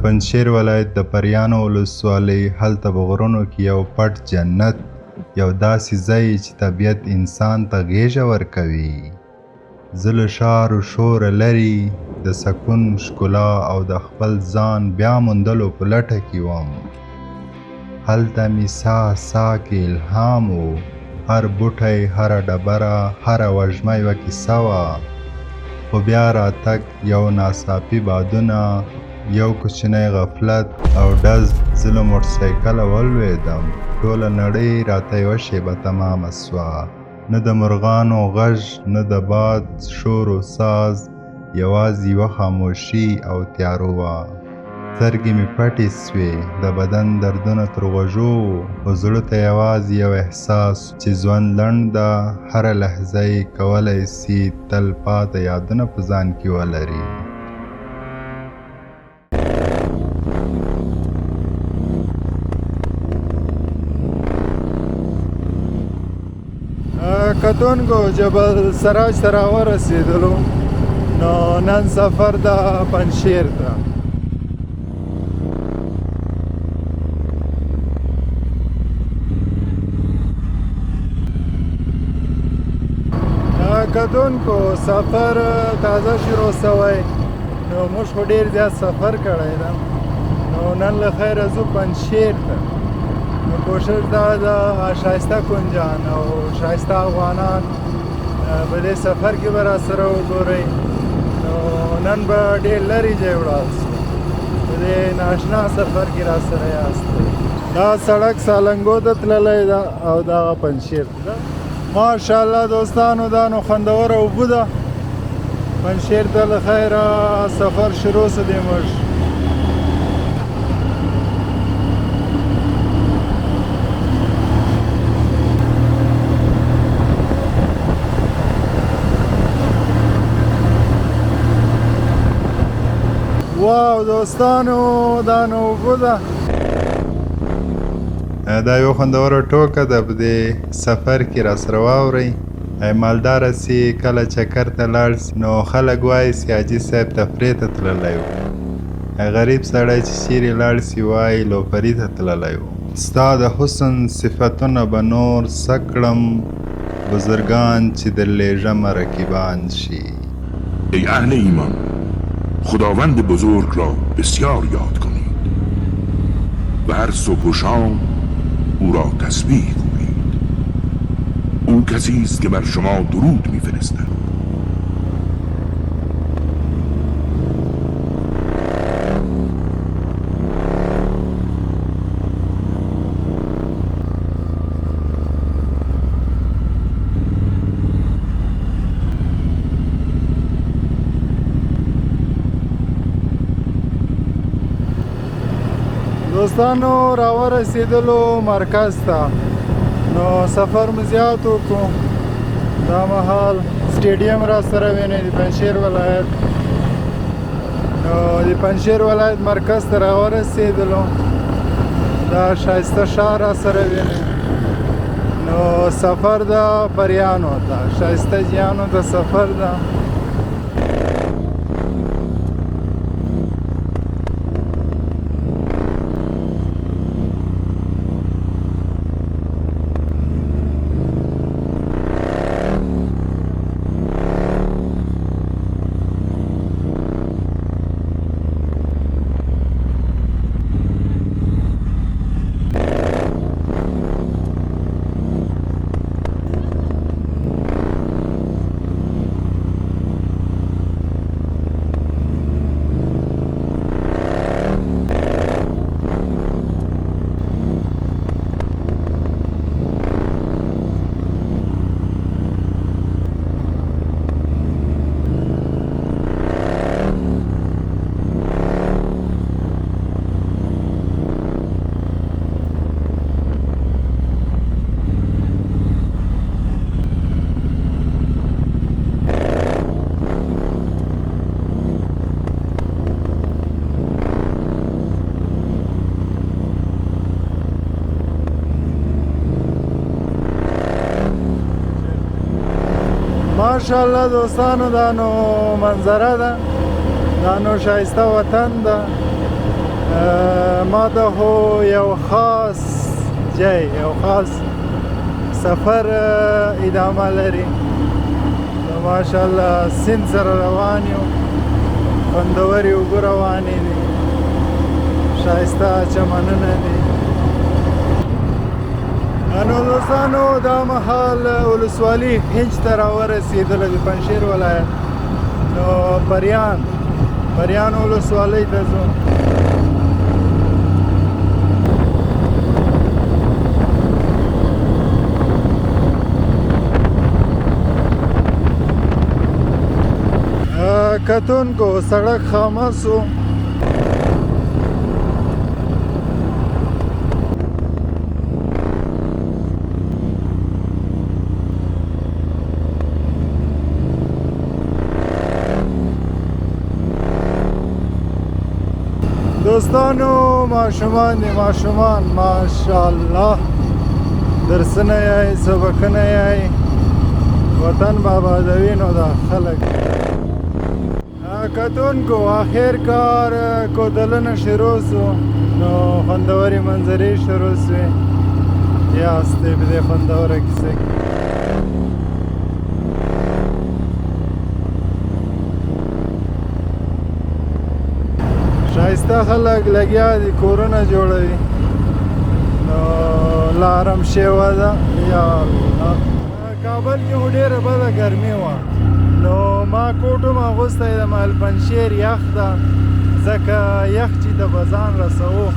پنجشیر ولایت د پریانو ولسوالۍ هلته په غرونو کې یو پټ جنت، یو داسې ځای چې طبیعت انسان ته غېږه ورکوي. زه له ښار و شوره لرې د سکون ښکلا او د خپل ځان بیا موندلو په لټه کې وم. هلته مې ساه کې الهام و، هر بوټی، هره ډبره، هره وږمه یوه کیسه وه. خو بیا راتګ، یو ناڅاپي بادونه، یو کوچنی غفلت او ډز، زه له موټرسایکله ولوېدم. ټوله نړۍ راته یوه شېبه تمامه سوه. نه د مرغانو غږ، نه د باد شور و ساز، یوازې یوه خاموشي او تیارو وه. سترګې مې پټې سوې، د بدن دردونه تر غوږو وو، خو زړه ته یوازې یو احساس چې ژوند لنډ ده، هره لحظه یې کولی سي تل پاته یادونه په ځان کې ولري. کتونکو جبل سراج ته راورسېدلو، نو نن سفر ده پنجشیر ته. کتونکو سفر تازه شروع سوی، نو موږ خو ډېر زیات سفر کړی ده، نو نن له خیره ځو پنجشیر ته. نو کوشش دا ده ښایسته کنجان او ښایسته افغانان په دې سفر کې به راسره وګورئ. نو نن به ډېر لرې ځای ولاړ شو، په دې ناشنا سفر کې راسره یاست. دا سړک سالنګو ته تللی ده او دغه پنجشیر ته ده. ماشاءالله دوستانو، دا نو خوندوره اوبه ده. پنجشیر ته له خیره سفر شروع څه دی موږ. واو دوستانو، دا نو اوبه ده. دا یو خوندوره ټوکه ده په دې سفر کې راسره واورئ. مالداره سي کله چکر ته لاړ سي، نو خلک وایي سي حاجي صاحب تفریح ته تللی و. غریب سړی چې چیرې لاړ سي وایي لوپري ته تللی و. ستا د حسن صفتونه به نور څه کړم، بزرگان چې در لیژم رقیبان شي. ای اهل ایمان، خداوند بزرگ را بسیار یاد کنید و هر صبح و شام او را تسبیح گویید. او کسی است که بر شما درود می‌فرستد. دوستانو راورسېدلو مرکز ته، نو سفر مو زیات وکړو. دا مهال سټیډیم را سره وینئ د پنجشیر ولایت. نو د پنجشیر ولایت مرکز ته راورسېدلو، دا ښایسته ښار را سره وینئ. نو سفر د پریانو ته، ښایسته ځایانو ته سفر ده. ماشاءالله دوستانو، دا نو منظره ده، دا نو ښایسته وطن ده. ما ته خو یو خاص ځای یو خاص سفر ادامه لري. ماشاءالله سیند سره روان یو، خوندورې اوبه روانې دي، ښایسته چمنونه دي. نو دوستانو دا مهال ولسوالي هنج ته راورسېدله د پنجشیر ولایت. نو پریان ولسوالۍ ته ځو. کتونکو سړک خاموش و. دوستانو ماشومان دي، ماشومان ماشاءالله درسونه یې سبقونه یې وطن به آبادوي. نو دا خلک کتونکو آخر کار کودلونه شروع سو، نو خوندورې منظرې شروع سوې. یاستې په دې خوندوره کیسه کې. ښایسته خلک لګیا دي، کورونه جوړوي. نو لارم شوه ده. یا الله، کابل کې خو ډېره بده ګرمي وه. نو ما کوټ هم اغوستی د مال پنجشیر یخ ده، ځکه یخ چې د به ځان رسوو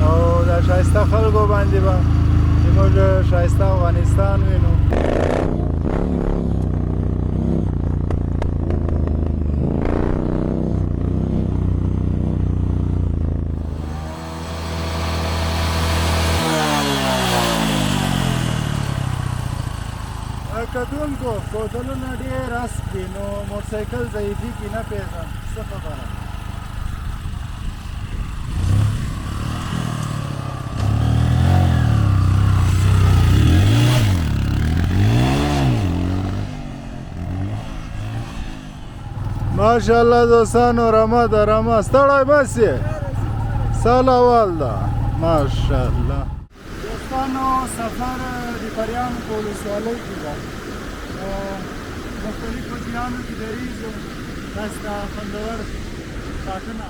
او د ښایسته خلکو باندې به زموږ ښایسته افغانستان وینو. کتونکو کوتلونه ډېر اسپ دي، نو موټرسایکل ضعیفي کې نه پېژنم څه خبره. ماشاءالله دوستانو رمه ده رمه، ستړی بس یې سال اول ده. ماشاءالله دوستانو سفر د پریان په ولسوالۍ کې ده. مختلفو ځایونو کې دریځو، داسې د خوندور ساعتونه.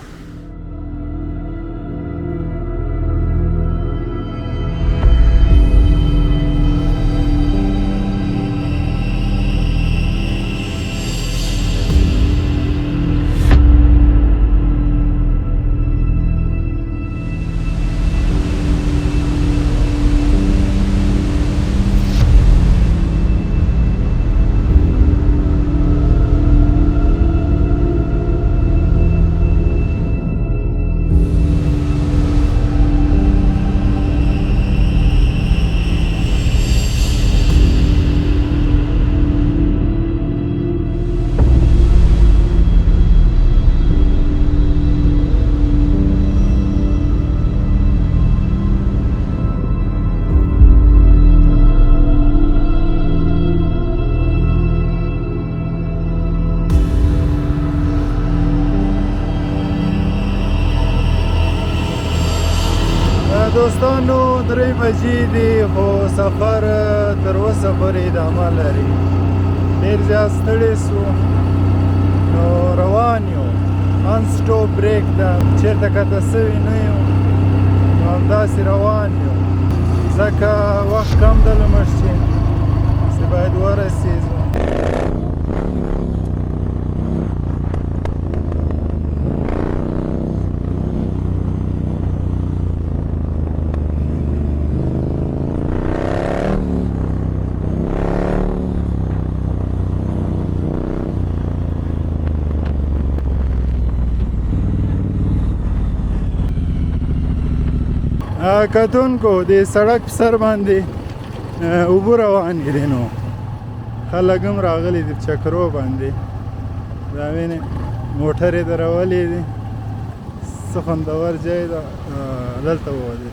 دوستانو 3 بجې دي، خو سفر تر اوسه پورې ادامه لري. ډېر زیات ستړي سو، نو روان یو. ان سټاپ بریک ده، چېرته کته سوي نه یو، نو همداسې روان یو، ځکه وخت کم ده لمږ چې باید ورسېږو. کتونکو د سړک په سر باندې اوبه روانې دي، نو خلک هم راغلي دي په چکرو باندې. دا وینې موټرې درولې دي، څه خوندور ځای ده. دلته ووتې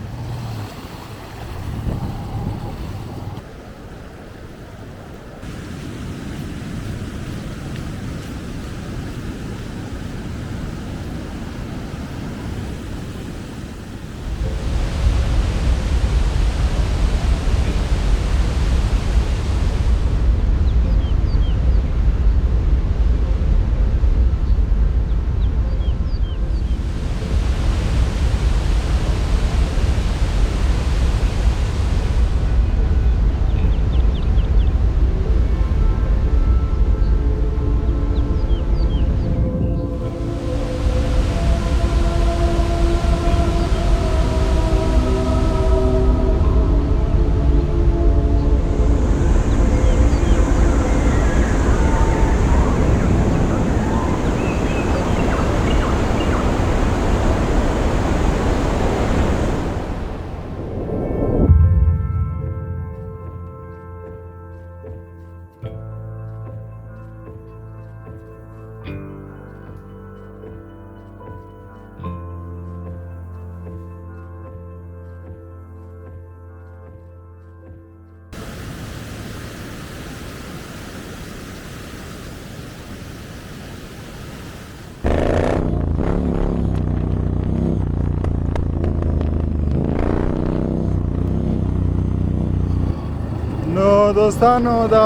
نو دوستانو دا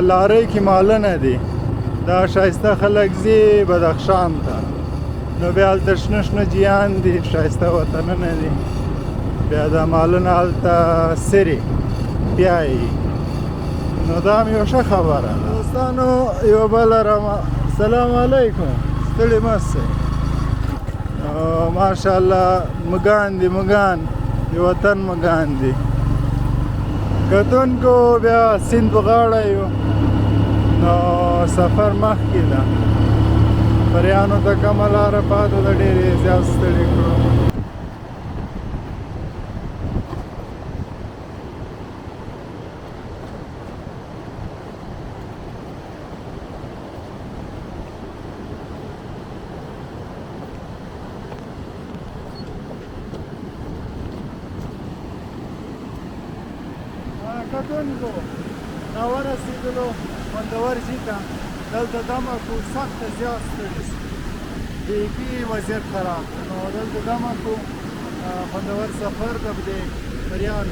لارۍ کې مالونه دي دا ښایسته خلک ځي بدخشان ته نو بیا هلته شنه شنه جیان دي ښایسته وطنونه دي بیا دا مالونه هلته سري بیایي نو دا هم یو ښه خبره ده دوستانو یو بله سلام علیکم ستړي مه شئ ماشاءالله مږان دي مږان د وطن مږان دي کتونکو بیا سیند په غاړه یو نو سفر مخکې ده پریانو ته کمه لاره پاته ده ډېرې زیات ستړي کړو کتونکو راورسېدلو خوندور ځي ته دلته دمه کړو سخته زیات ستړي شو بیخي وضعیت خراب ده نو دلته دمه کړو خوندور سفر ده په دې پریان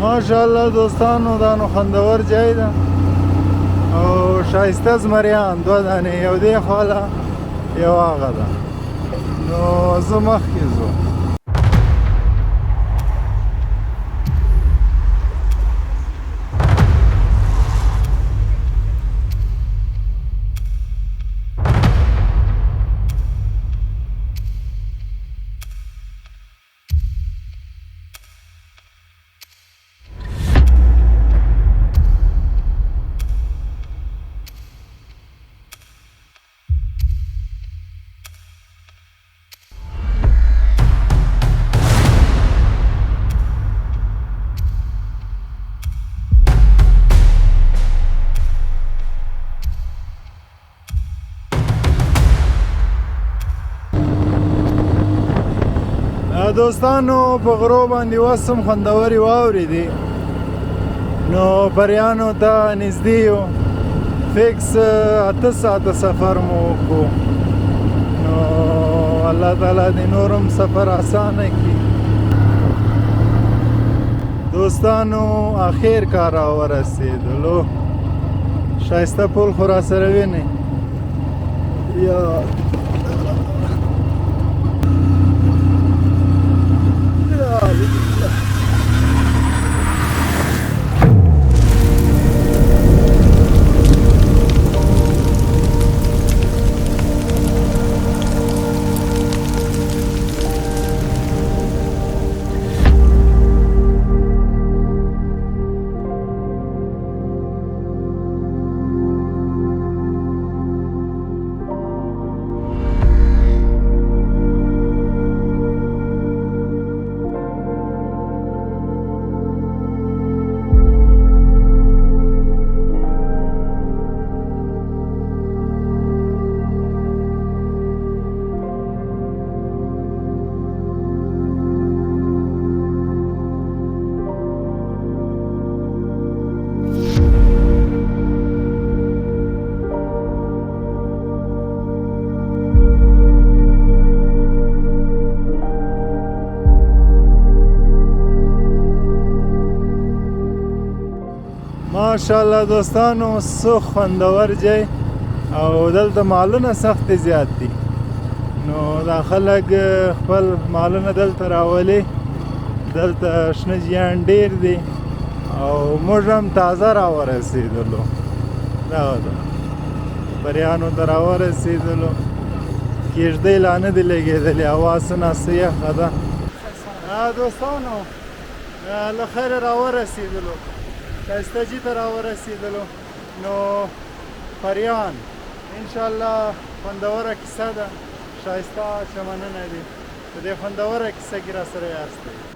ماشاءالله دوستانو دا نو خوندور ځای ده او ښایسته زمریان دوه دانې یو دې خواله یو هغه ده نو زه مخکې ځو دوستانو په غرو باندې وسم خوندورې واورې دي نو پریانو ته نږدې یو فکس 8 ساعته سفر مو وکړو نو الله تعالی دې نورم سفر اسانه کړي دوستانو اخر کار راورسېدلو ښایسته پل خو راسره وینئ یا ماشاءالله دوستانو څو خوندور ځای او دلته مالونه سخت زیات دي نو دا خلک خپل مالونه دلته راولي دلته شنه ځیان ډېر دي او موږ هم تازه راورسېدلو دغه ده پریانو ته راورسېدلو کېږدۍ لا نه دي لګېدلې هوا څه ناڅه یخه ده دوستانو له خیره راورسېدلو ښایسته جي ته راورسېدلو نو پریان انشاءالله خوندوره کیسه ده ښایسته چمنونه دي په دې خوندوره کیسه کې راسره یاستئ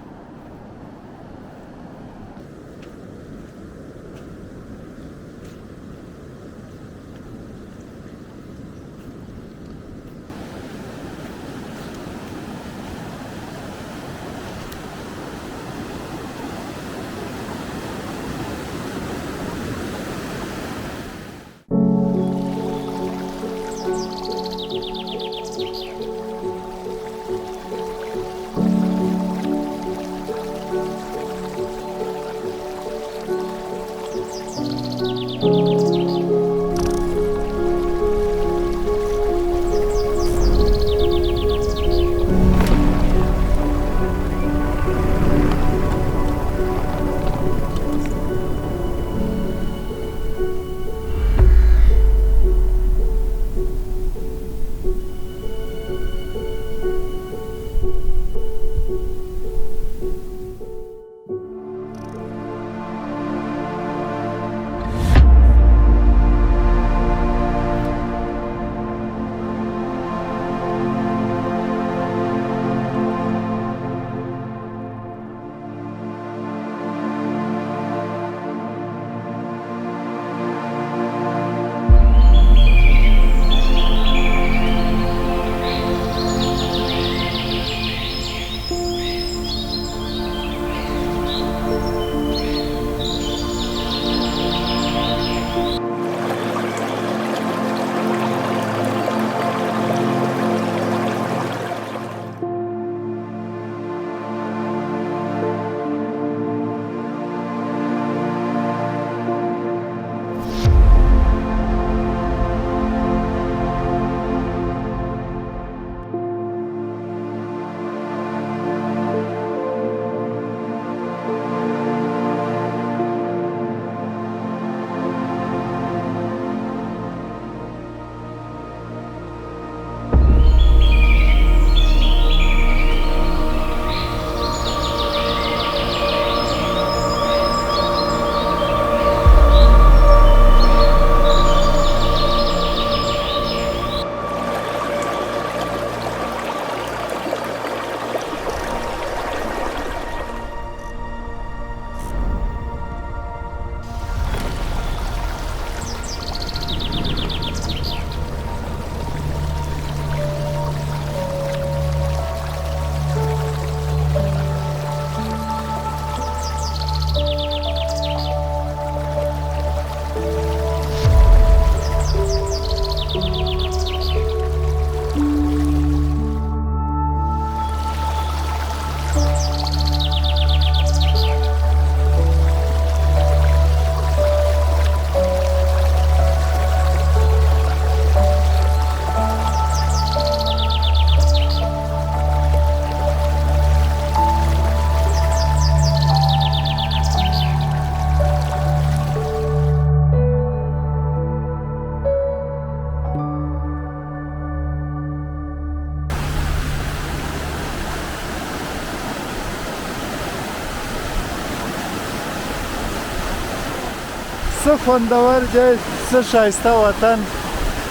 څه خوندور ځای څه ښایسته وطن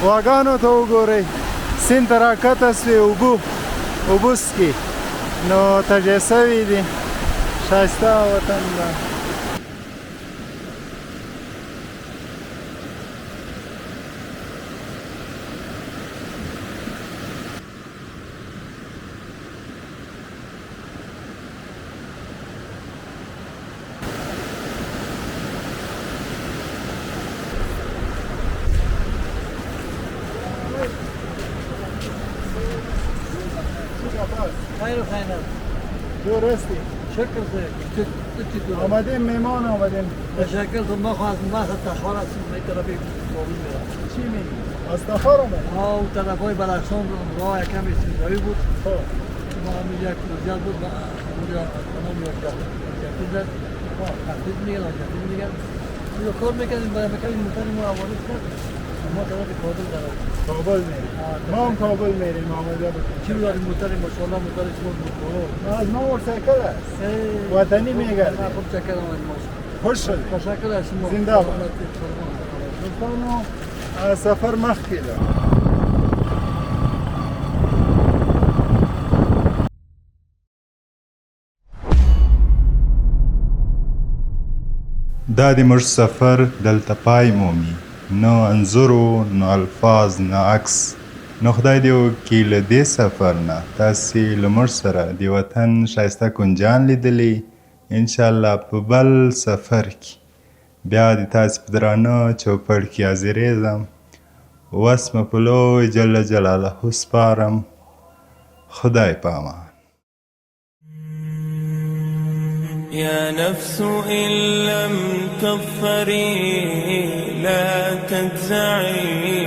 غواګانو ته وګورئ سیند ته راکښته سوې اوبه څښي نو تږی سوي دي ښایسته وطن ده خير وخير درستی شکل سے چطور آمدیم مهمان آمدیم شکل تو ما خواستم بحث تخار هستیم به این طرفی قابل میرم چی میگی؟ از تخار آمد؟ اون طرف های بدخشان راه کمی سیزایی بود خب ما هم یک روزیت بود و اونجا کنم یا جاکیز زد تخصیص میگن و جاکیز میگن یا کار میکنیم برای مکانی موتر ما عوارض کرد ما طرف کابل دارم کابل میریم ما هم کابل میریم آمده بود چی رو داریم موتر ماشاءالله موتر شما بود از ما موترسایکل است وطنی میگردیم نه خوب چکر آمد ماشا خوش شدیم تشکر از شما زنده باد دوستانو از سفر مخکې ده دا د موږ سفر دلته پای مومي نه انځورو نه الفاظ نه عکس نو خدای دې وکړي له دې سفر نه تاسې له موږ سره د وطن ښایسته کنجان لیدلی انشاءالله په بل سفر کې بیا د تاسې په درانه چوپړ کې حاضرېږم وس مې په لوی جل جلاله سپارم خدای په امان يا نفس إن لم تظفري لا تجزعي